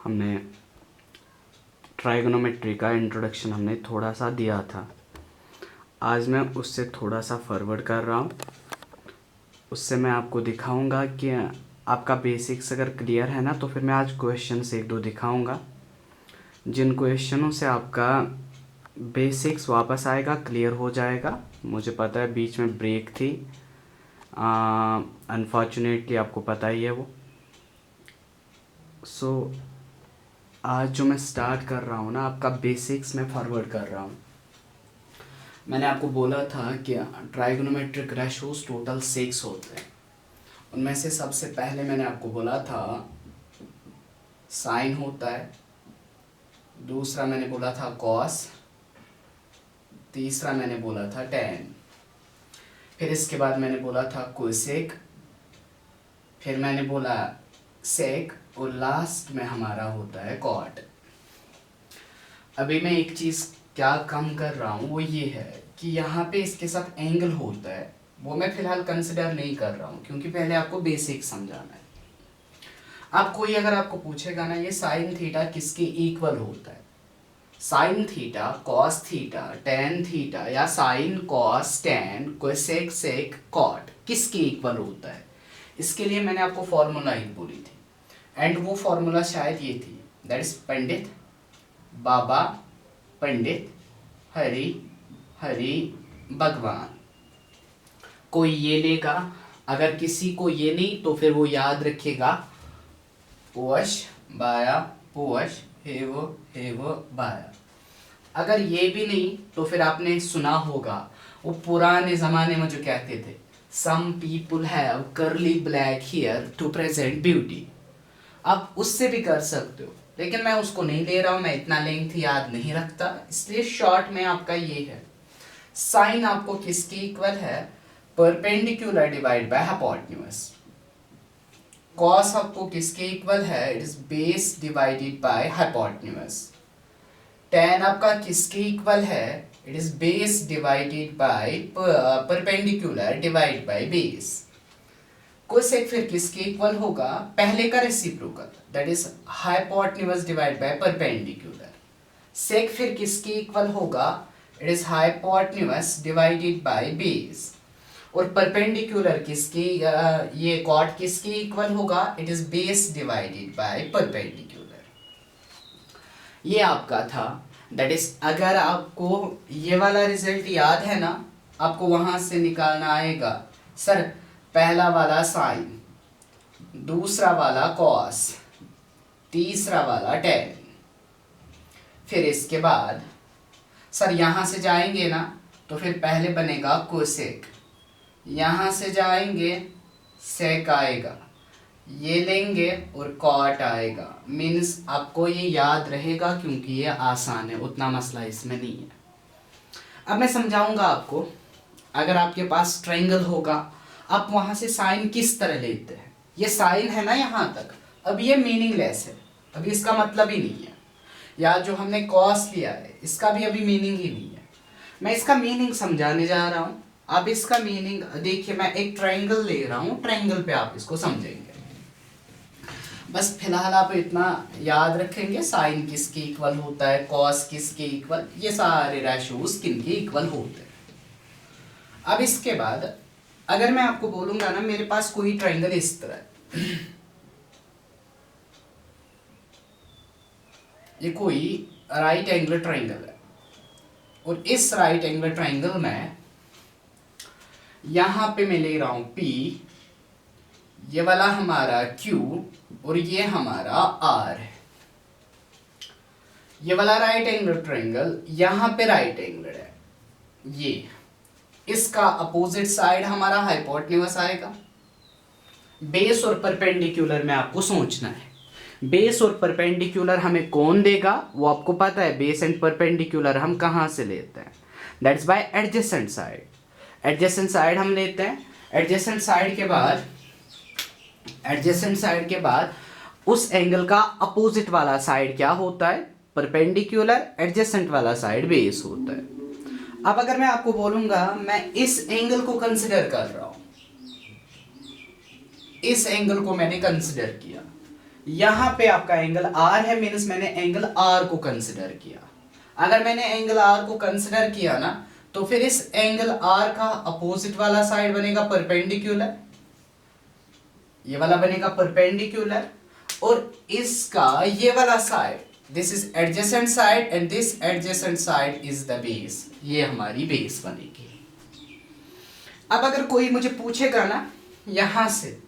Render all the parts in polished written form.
हमने ट्राइगोनोमेट्री का इंट्रोडक्शन हमने थोड़ा सा दिया था। आज मैं उससे थोड़ा सा फॉरवर्ड कर रहा हूँ। उससे मैं आपको दिखाऊंगा कि आपका बेसिक्स अगर क्लियर है ना, तो फिर मैं आज क्वेश्चंस एक दो दिखाऊंगा, जिन क्वेश्चनों से आपका बेसिक्स वापस आएगा, क्लियर हो जाएगा। मुझे पता है बीच में ब्रेक थी, अनफॉर्चुनेटली आपको पता ही है वो। सो आज जो मैं स्टार्ट कर रहा हूँ ना, आपका बेसिक्स में फॉरवर्ड कर रहा हूँ। मैंने आपको बोला था कि ट्राइगोनोमेट्रिक रेशोस टोटल 6 होते हैं। उनमें से सबसे पहले मैंने आपको बोला था साइन होता है, दूसरा मैंने बोला था कॉस, तीसरा मैंने बोला था टैन, फिर इसके बाद मैंने बोला था कोसेक, फिर मैंने बोला सेक, और लास्ट में हमारा होता है कॉट। अभी मैं एक चीज़ क्या कम कर रहा हूँ वो ये है कि यहाँ पे इसके साथ एंगल होता है, वो मैं फ़िलहाल कंसिडर नहीं कर रहा हूँ, क्योंकि पहले आपको बेसिक समझाना है। अब कोई अगर आपको पूछेगा ना, ये साइन थीटा किसके इक्वल होता है, sine theta, cos theta, tan theta, या sine cos tan cosec sec cot किसके इक्वल होता है, इसके लिए मैंने आपको फॉर्मूला एक बोली थी, एंड वो फॉर्मूला शायद ये थी, दैट इज पंडित बाबा पंडित हरि हरि भगवान। कोई ये लेगा, अगर किसी को ये नहीं तो फिर वो याद रखेगा पोष बाया पोष हेव बाया। अगर ये भी नहीं तो फिर आपने सुना होगा वो पुराने ज़माने में जो कहते थे, some people have curly black hair to present beauty. आप उससे भी कर सकते हो, लेकिन मैं उसको नहीं ले रहा हूँ, मैं इतना लेंथ याद नहीं रखता, इसलिए शॉर्ट में आपका ये है, साइन आपको किसके इक्वल है, perpendicular divide by hypotenuse. Cos आपको किसके इक्वल है, it is base divided by hypotenuse. tan आपका किसके इक्वल है, it is base divided by perpendicular divide by base. Cosec फिर किसके इक्वल होगा, पहले का reciprocal, that is hypotenuse divide by perpendicular. Sec फिर किसके इक्वल होगा, it is hypotenuse divided by base. और परपेंडिकुलर किसकी, ये कॉट किसके इक्वल होगा, it is base divided by perpendicular. ये आपका था, दैट इज अगर आपको ये वाला रिजल्ट याद है ना, आपको वहां से निकालना आएगा, सर पहला वाला साइन, दूसरा वाला कॉस, तीसरा वाला टेन, फिर इसके बाद सर यहां से जाएंगे ना तो फिर पहले बनेगा कोसेक, यहाँ से जाएंगे सेक आएगा, ये लेंगे और कॉट आएगा। मीन्स आपको ये याद रहेगा क्योंकि ये आसान है, उतना मसला इसमें नहीं है। अब मैं समझाऊंगा आपको, अगर आपके पास ट्रायंगल होगा, आप वहाँ से साइन किस तरह लेते हैं। ये साइन है ना यहाँ तक, अब ये मीनिंगलेस है, अभी इसका मतलब ही नहीं है। या जो हमने कॉस लिया है इसका भी अभी मीनिंग ही नहीं है। मैं इसका मीनिंग समझाने जा रहा हूँ, आप इसका मीनिंग देखिए। मैं एक ट्रायंगल ले रहा हूँ, ट्रायंगल पे आप इसको समझेंगे। बस फिलहाल आप इतना याद रखेंगे, साइन किसके इक्वल होता है, कॉस किसके इक्वल, ये सारे रेशोस किनके इक्वल होते हैं। अब इसके बाद अगर मैं आपको बोलूंगा ना, मेरे पास कोई ट्रायंगल इस तरह है, ये कोई राइट एंगल ट्रायंगल है, और इस राइट एंगल ट्रायंगल में यहां पे मैं ले रहा हूं P, ये वाला हमारा Q, और ये हमारा R है। ये वाला राइट एंगल ट्रायंगल यहां पे राइट एंगल है, ये इसका अपोजिट साइड हमारा हाइपोटेन्यूज आएगा। बेस और परपेंडिकुलर में आपको सोचना है, बेस और परपेंडिकुलर हमें कौन देगा वो आपको पता है। बेस एंड परपेंडिकुलर हम कहाँ से लेते हैं, that's by adjacent side. Adjacent side हम लेते हैं, एडजेसेंट साइड के बाद उस एंगल का अपोजिट वाला साइड क्या होता है, परपेंडिकुलर। एडजेसेंट वाला साइड बेस होता है। अब अगर मैं आपको बोलूंगा मैं इस एंगल को कंसिडर कर रहा हूं, इस एंगल को मैंने कंसिडर किया, यहां पे आपका एंगल आर है, मीन्स मैंने एंगल आर को कंसिडर किया। अगर मैंने एंगल आर को कंसिडर किया ना, तो फिर इस एंगल आर का अपोजिट वाला साइड बनेगा परपेंडिकुलर, ये वाला बनेगा परपेंडिकुलर, और इसका ये वाला side, this is adjacent side and this adjacent side is the base, ये हमारी बेस बनेगी। अब अगर कोई मुझे पूछेगा ना, यहां से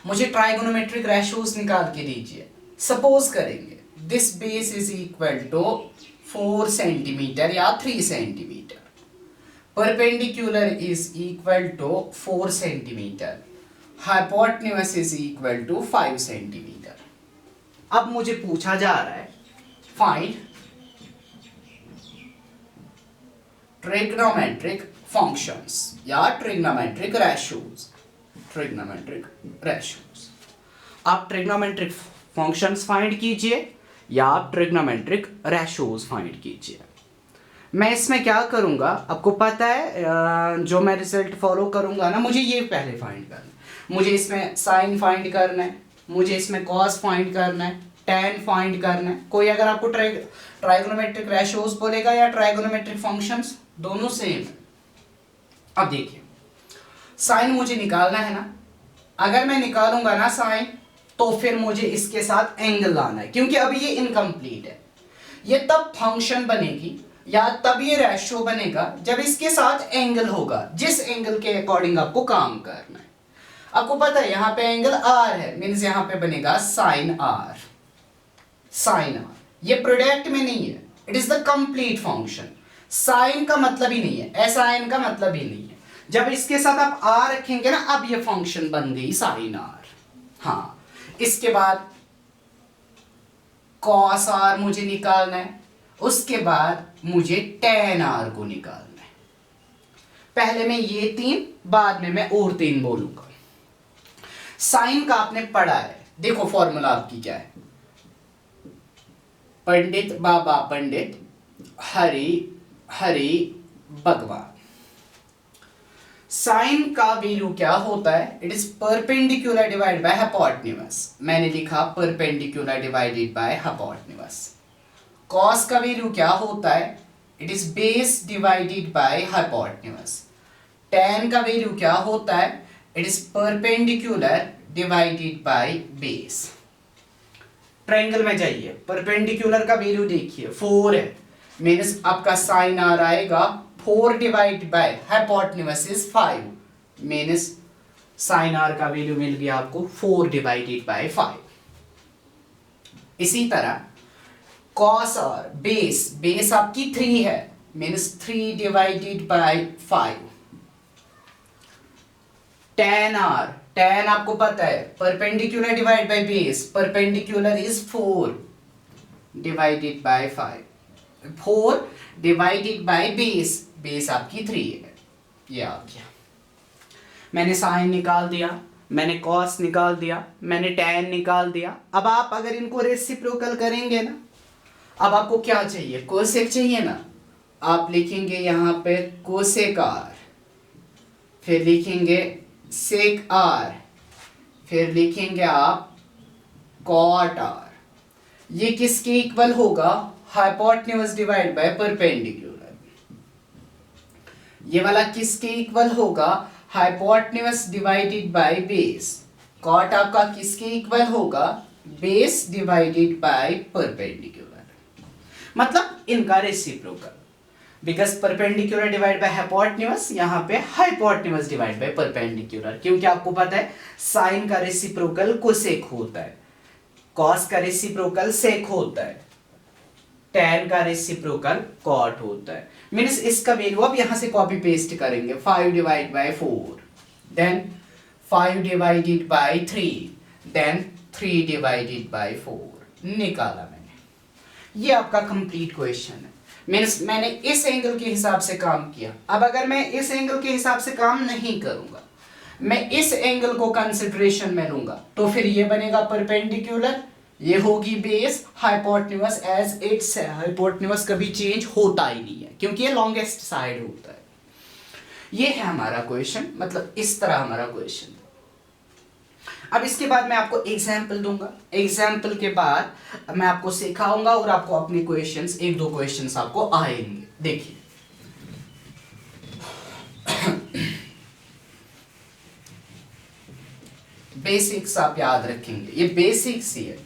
मुझे ट्राइगोनोमेट्रिक रेशियोज निकाल के दीजिए, सपोज करेंगे this base is equal to 4 centimetre या 3 centimetre, perpendicular is equal to 4 centimetre, hypotenuse is equal to 5 centimetre. अब मुझे पूछा जा रहा है फाइंड ट्रिग्नोमेट्रिक फंक्शंस या ट्रिग्नोमेट्रिक रेशियोज, ट्रिग्नोमेट्रिक रेशियोज। आप ट्रिग्नोमेट्रिक फंक्शंस फाइंड कीजिए या आप ट्रिग्नोमेट्रिक रेशियोज फाइंड कीजिए। मैं इसमें क्या करूंगा, आपको पता है जो मैं रिजल्ट फॉलो करूंगा ना, मुझे ये पहले फाइंड करना है, मुझे इसमें साइन फाइंड करना है, मुझे इसमें कॉस फाइंड करना है, tan फाइंड करना है। कोई अगर आपको ट्राइगोनोमेट्रिक रेशियोज बोलेगा या ट्राइगोनोमेट्रिक फंक्शंस, दोनों सेम है। अब देखिए साइन मुझे निकालना है ना, अगर मैं निकालूंगा ना साइन, तो फिर मुझे इसके साथ एंगल लाना है, क्योंकि अभी ये इनकम्प्लीट है। ये तब फंक्शन बनेगी या तब ये रेशियो बनेगा जब इसके साथ एंगल होगा, जिस एंगल के अकॉर्डिंग आपको काम करना है। आपको पता है यहाँ पे एंगल आर है, मीन्स यहाँ पे बनेगा साइन आर, साइन आर। ये प्रोडक्ट में नहीं है, it is the complete function. Sine का मतलब ही नहीं है, एसाइन का मतलब ही नहीं है। जब इसके साथ आप आर रखेंगे ना, अब ये फंक्शन बन गई साइन आर। हाँ, इसके बाद कॉस आर मुझे निकालना है, उसके बाद मुझे टेन आर को निकालना है। पहले मैं ये 3, बाद में मैं और 3 बोलूंगा। साइन का आपने पढ़ा है, देखो फॉर्मूला आपकी क्या है, पंडित बाबा पंडित हरि हरि भगवान। साइन का वैल्यू क्या होता है, it is perpendicular divide by hypotenuse. मैंने लिखा perpendicular divided by hypotenuse. Cos का वैल्यू क्या होता है, it is base divided by hypotenuse. tan का वैल्यू क्या होता है, it is perpendicular divided by base. Triangle में जाइए, परपेंडिकुलर का वैल्यू देखिए 4 है, मीन्स आपका साइन आर आएगा 4 divide by hypotenuse is 5, means sine R का वैल्यू मिल गया आपको 4 डिवाइडेड बाय 5। इसी तरह कॉस आर, बेस, बेस आपकी 3 है, means 3 divided bye 5। tan r, tan आपको पता है perpendicular divide by base, perpendicular is 4 divided by 5, 4 divided by base, base आपकी 3 है। ये आ गया। मैंने साइन निकाल दिया, मैंने कॉस निकाल दिया, मैंने tan निकाल दिया। अब आप अगर इनको रेसिप्रोकल करेंगे ना, अब आपको क्या चाहिए, कोसेक चाहिए ना, आप लिखेंगे यहां पे कोसेक आर, फिर लिखेंगे सेक आर, फिर लिखेंगे आप कॉट आर। ये किसके इक्वल होगा, हाइपोटेन्यूज डिवाइड बाय परपेंडिकुलर। ये वाला किसके इक्वल होगा, hypotenuse divided by base. Cot आपका किसके इक्वल होगा, बेस डिवाइडेड बाय परपेंडिकुलर। मतलब इनका reciprocal, because perpendicular divide by hypotenuse, यहाँ पे हाइपोटेन्यूज डिवाइड बाय परपेंडिकुलर, क्योंकि आपको पता है साइन का रेसिप्रोकल कोसेक होता है, कॉस का रेसिप्रोकल सेक होता है, tan का रेसिप्रोकल कॉट होता है। मीन्स इसका वैल्यू अब यहां से कॉपी पेस्ट करेंगे, 5 divide by 4, then 5 divided by 3, then 3 divided by 4 निकाला मैंने। ये आपका कंप्लीट क्वेश्चन है। मीन्स मैंने इस एंगल के हिसाब से काम किया। अब अगर मैं इस एंगल के हिसाब से काम नहीं करूंगा, मैं इस एंगल को कंसिडरेशन में लूंगा, तो फिर ये बनेगा परपेंडिकुलर, ये होगी बेस, हाइपोटेन्यूज एज इट्स है, हाइपोटेन्यूज कभी चेंज होता ही नहीं है क्योंकि ये लॉन्गेस्ट साइड होता है। ये है हमारा क्वेश्चन, मतलब इस तरह हमारा क्वेश्चन। अब इसके बाद मैं आपको एग्जाम्पल दूंगा, एग्जाम्पल के बाद मैं आपको सिखाऊंगा और आपको अपने क्वेश्चंस, एक दो क्वेश्चंस आपको आएंगे। देखिए बेसिक्स आप याद रखेंगे, ये बेसिक्स ही है,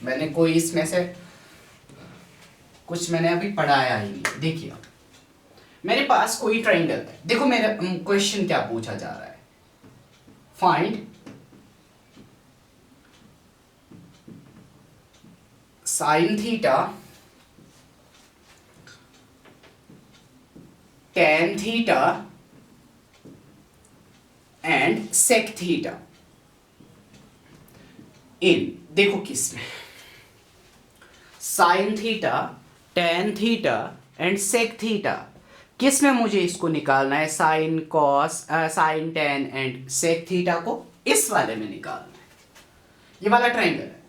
मैंने कोई इसमें से कुछ मैंने अभी पढ़ाया ही नहीं। देखिए मेरे पास कोई ट्रायंगल है, देखो मेरा क्वेश्चन क्या पूछा जा रहा है, find sine theta, tan theta and sec theta इन, देखो किसमें, sine theta, tan theta and sec theta, किस में मुझे इसको निकालना है, sine cos, sine tan and sec theta को इस वाले में निकालना है, ये वाला ट्रायंगल है।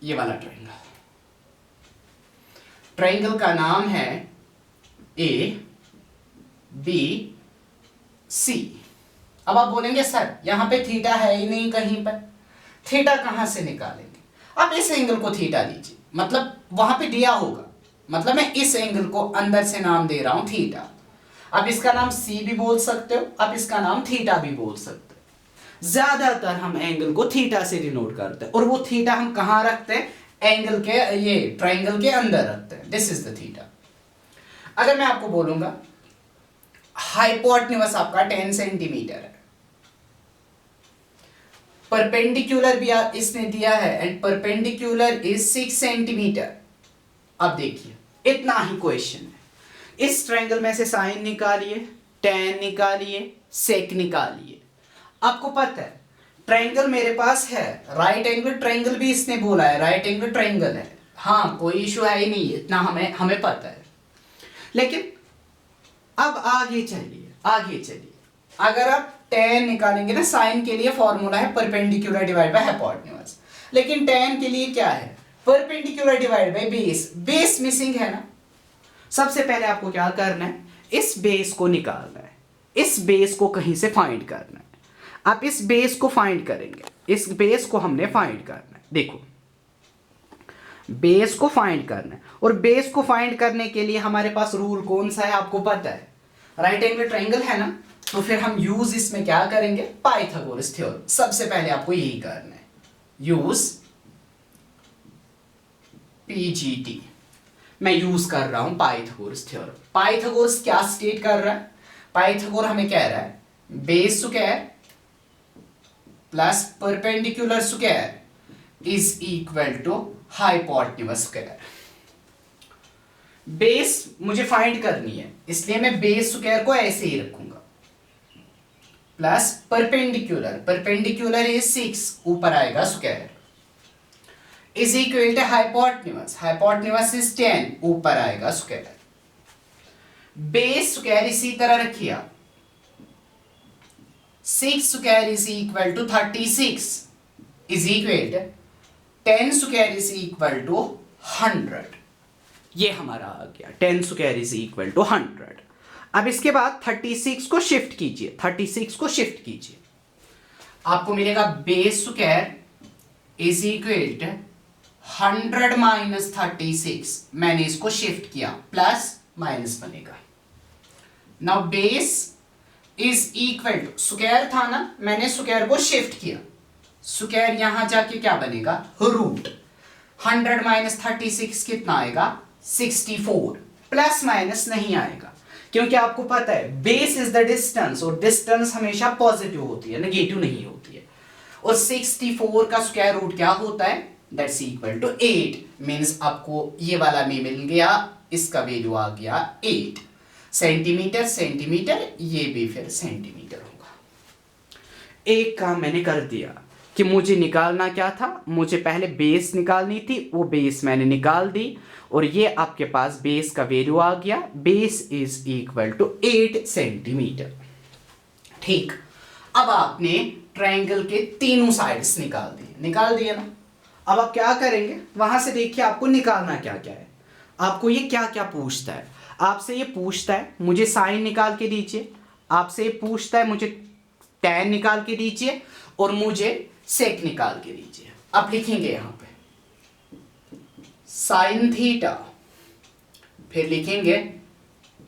ये वाला ट्रायंगल, ट्रायंगल का नाम है ए बी सी। अब आप बोलेंगे सर यहां पे थीटा है ही नहीं कहीं पर, थीटा कहां से निकालेंगे? अब इस एंगल को थीटा लीजिए, मतलब वहां पे दिया होगा, मतलब मैं इस एंगल को अंदर से नाम दे रहा हूं थीटा। अब इसका नाम सी भी बोल सकते हो, अब इसका नाम थीटा भी बोल सकते हो। ज्यादातर हम एंगल को थीटा से डिनोट करते हैं, और वो थीटा हम कहां रखते हैं, एंगल के, ये ट्रायंगल के अंदर रखते हैं। This is the theta. अगर मैं आपको बोलूंगा हाइपोटेन्यूज आपका 10 सेंटीमीटर है, परपेंडिकुलर भी इसने दिया है एंड परपेंडिकुलर इज 6 सेंटीमीटर। अब देखिए इतना ही क्वेश्चन है, इस ट्रायंगल में से साइन निकालिए, tan निकालिए, sec निकालिए। आपको पता है ट्रायंगल मेरे पास है, राइट एंगल ट्रायंगल भी इसने बोला है, राइट एंगल ट्रायंगल है, हाँ कोई इशू है ही नहीं, इतना हमें पता है। लेकिन अब आगे चलिए, आगे चलिए, अगर आप tan निकालेंगे ना, साइन के लिए फॉर्मूला है परपेंडिकुलर डिवाइड बाय हाइपोटेन्यूज, लेकिन tan के लिए क्या है, perpendicular divide by base. Base missing है ना, सबसे पहले आपको क्या करना है, इस बेस को निकालना है, इस बेस को कहीं से फाइंड करना है। आप इस बेस को फाइंड करेंगे, इस बेस को हमने फाइंड करना है। देखो बेस को फाइंड करना है, और बेस को फाइंड करने के लिए हमारे पास रूल कौन सा है आपको पता है, राइट एंगल ट्रायंगल है ना, तो फिर हम यूज इसमें क्या करेंगे, पाइथागोरस थ्योरम। सबसे पहले आपको यही करना है, यूज पीजीटी, मैं यूज कर रहा हूं पाइथागोरस थ्योरम। पाइथागोरस क्या स्टेट कर रहा है, पाइथागोरस हमें कह रहा है base square plus perpendicular square is equal to hypotenuse square. Base मुझे फाइंड करनी है, इसलिए मैं बेस स्क्वायर को ऐसे ही रखूंगा, प्लस परपेंडिकुलर, परपेंडिकुलर इज 6, ऊपर आएगा square, is equal to hypotenuse, hypotenuse is 10, ऊपर आएगा स्क्वायर। बेस स्क्वायर इसी तरह रखिए, 6 square is equal to 36 is equal to 10 square is equal to 100। ये हमारा आ गया 10 स्क्वायर इज इक्वल टू 100। अब इसके बाद 36 को शिफ्ट कीजिए, 36 को शिफ्ट कीजिए, आपको मिलेगा base square is equal to 100 minus 36, मैंने इसको शिफ्ट किया, प्लस माइनस बनेगा। Now base is equal to, square था ना, मैंने स्क्वायर को शिफ्ट किया, स्क्वायर यहां जाके क्या बनेगा, रूट। 100 माइनस 36 कितना आएगा, 64, प्लस माइनस नहीं आएगा, क्योंकि आपको पता है बेस इज द डिस्टेंस, और डिस्टेंस हमेशा पॉजिटिव होती है, नेगेटिव नहीं होती है। और 64 का स्क्वायर रूट क्या होता है, दैट्स इक्वल टू 8, मींस आपको ये वाला में मिल गया, इसका वैल्यू आ गया 8 सेंटीमीटर, सेंटीमीटर, ये भी फिर सेंटीमीटर होगा। एक काम मैंने कर दिया कि मुझे निकालना क्या था, मुझे पहले बेस निकालनी थी, वो बेस मैंने निकाल दी, और ये आपके पास बेस का वैल्यू आ गया, base is equal to 8 centimetre. ठीक, अब आपने ट्रायंगल के तीनों साइड्स निकाल दिए ना। अब आप क्या करेंगे, वहां से देखिए आपको निकालना क्या क्या है, आपको ये क्या क्या पूछता है। आपसे ये पूछता है मुझे साइन निकाल के दीजिए, आपसे ये पूछता है मुझे टैन निकाल के दीजिए और मुझे सेक निकाल के दीजिए। आप लिखेंगे यहां पे साइन थीटा, फिर लिखेंगे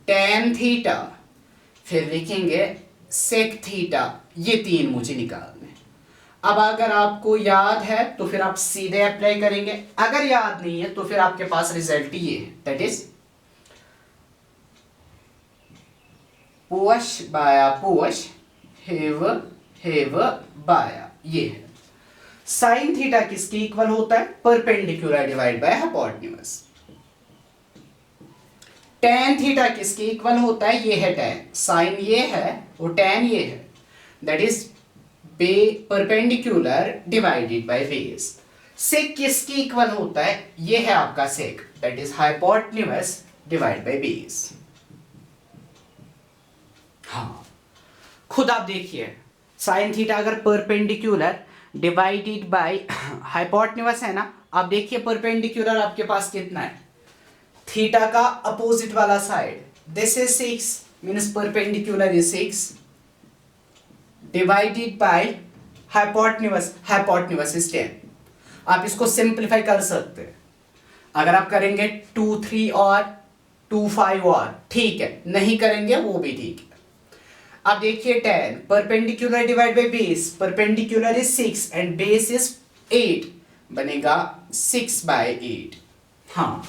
टैन थीटा, फिर लिखेंगे सेक थीटा। ये तीन मुझे निकालने। अब अगर आपको याद है तो फिर आप सीधे अप्लाई करेंगे, अगर याद नहीं है तो फिर आपके पास रिजल्ट ये है, दैट इज पुश बाया पुश हेव बाया। ये है साइन थीटा किसके इक्वल होता है? Perpendicular divide by hypotenuse. Tan theta किसके इक्वल होता है? ये है टैन, साइन ये है और टैन ये है, that is perpendicular divided by base. Sec किसके इक्वल होता है? ये है आपका sec, that is hypotenuse divide by base. हाँ, खुद आप देखिए साइन थीटा अगर परपेंडिकुलर डिवाइडेड बाय हाइपोटेन्यूज है ना, आप देखिए परपेंडिकुलर आपके पास कितना है? थीटा का अपोजिट वाला side, this is 6 means perpendicular is 6 divided by hypotenuse is 10। आप इसको सिंपलीफाई कर सकते हैं। अगर आप करेंगे 2 3 और 2 5 और ठीक है, नहीं करेंगे वो भी ठीक है। अब देखिए 10 perpendicular divide by base, perpendicular is 6 and base is 8, बनेगा 6/8। हाँ,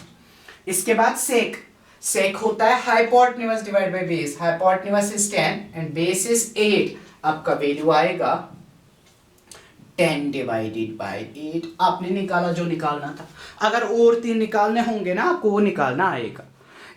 इसके बाद सेक, सेक होता है hypotenuse divide by base, hypotenuse is 10 and base is 8। आपका वैल्यू आएगा 10 डिवाइडेड बाय 8। आपने निकाला जो निकालना था। अगर और 3 निकालने होंगे ना आपको, वो निकालना आएगा।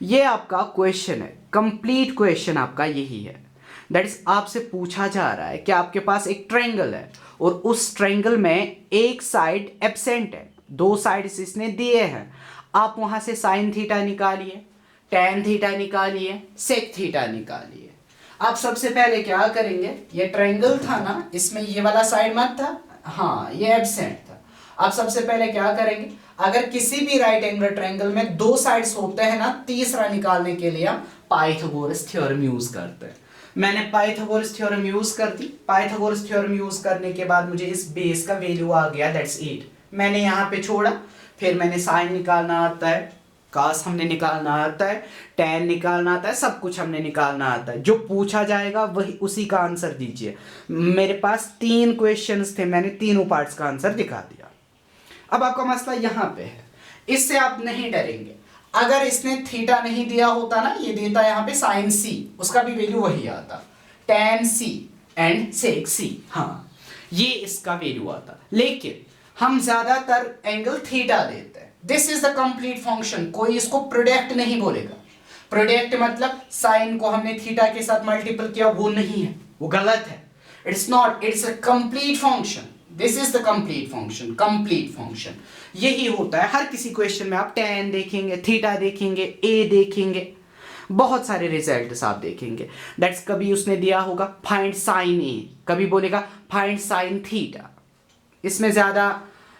ये आपका क्वेश्चन है, कंप्लीट क्वेश्चन आपका यही है। दैट इज आपसे पूछा जा रहा है कि आपके पास एक ट्रायंगल है और उस ट्रायंगल में एक साइड एब्सेंट है, 2 साइड्स इसने दिए हैं। आप वहां से साइन थीटा निकालिए, टैन थीटा निकालिए, सेक थीटा निकालिए। आप सबसे पहले क्या करेंगे? ये ट्रायंगल था ना, इसमें ये वाला साइड मत था, हाँ ये एब्सेंट था। आप सबसे पहले क्या करेंगे? अगर किसी भी राइट एंगल ट्रायंगल में 2 साइड्स होते हैं ना, तीसरा निकालने के लिए हम पाइथागोरस थ्योरम यूज करते हैं। मैंने पाइथागोरस थ्योरम यूज कर दी। पाइथागोरस थ्योरम यूज करने के बाद मुझे इस बेस का वैल्यू आ गया, दैट्स 8। मैंने यहाँ पे छोड़ा, फिर मैंने साइन निकालना आता है, कास हमने निकालना आता है, टैन निकालना आता है, सब कुछ हमने निकालना आता है। जो पूछा जाएगा वही उसी का आंसर दीजिए। मेरे पास 3 क्वेश्चंस थे, मैंने तीनों पार्ट्स का आंसर दिखा दिया। अब आपका मसला यहाँ पे है, इससे आप नहीं डरेंगे। अगर इसने थीटा नहीं दिया होता ना, ये देता यहाँ पे साइन सी, उसका भी वैल्यू वही आता, टैन सी एंड सेक सी। हाँ, ये इसका वैल्यू आता, लेकिन हम ज्यादातर एंगल थीटा देते हैं। This is the complete function. कोई इसको प्रोडक्ट नहीं बोलेगा। प्रोडक्ट मतलब साइन को हमने थीटा के साथ मल्टीपल किया, वो नहीं है, वो गलत है। It's not, it's a complete function. This is the complete function, complete function यही होता है। हर किसी क्वेश्चन में आप टैन देखेंगे, थीटा देखेंगे, ए देखेंगे, बहुत सारे रिजल्ट्स आप देखेंगे। दैट्स कभी उसने दिया होगा फाइंड साइन ए, कभी बोलेगा फाइंड साइन थीटा। इसमें ज्यादा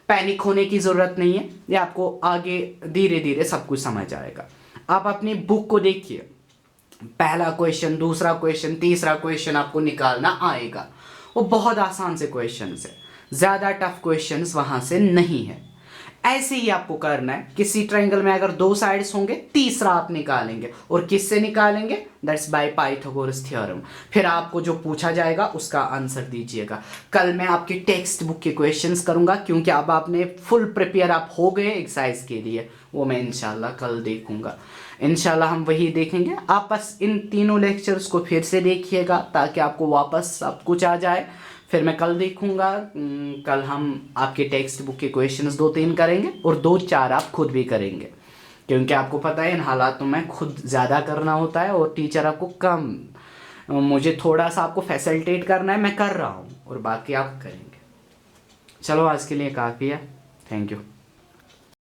पैनिक होने की जरूरत नहीं है, ये आपको आगे धीरे धीरे सब कुछ समझ आएगा। आप अपनी बुक को देखिए, पहला क्वेश्चन, दूसरा क्वेश्चन, तीसरा क्वेश्चन आपको निकालना आएगा। वो बहुत आसान से क्वेश्चन है, ज्यादा टफ क्वेश्चंस वहां से नहीं है। ऐसे ही आपको करना है। किसी ट्रायंगल में अगर 2 साइड्स होंगे, तीसरा आप निकालेंगे। और किससे निकालेंगे? That's by Pythagoras theorem. फिर आपको जो पूछा जाएगा उसका आंसर दीजिएगा। कल मैं आपकी टेक्स्ट बुक के क्वेश्चंस करूंगा, क्योंकि अब आपने फुल प्रिपेयर आप हो गए एक्सरसाइज के लिए। वो मैं इंशाल्लाह कल देखूंगा। इंशाल्लाह हम वही देखेंगे। आप बस इन तीनों लेक्चर्स को फिर से देखिएगा ताकि आपको वापस सब कुछ आ जाए। फिर मैं कल देखूंगा। कल हम आपके टेक्स्ट बुक के क्वेश्चंस 2-3 करेंगे और 2-4 आप खुद भी करेंगे, क्योंकि आपको पता है इन हालातों में खुद ज़्यादा करना होता है और टीचर आपको कम। मुझे थोड़ा सा आपको फैसिलिटेट करना है, मैं कर रहा हूँ और बाकी आप करेंगे। चलो आज के लिए काफ़ी है। Thank you.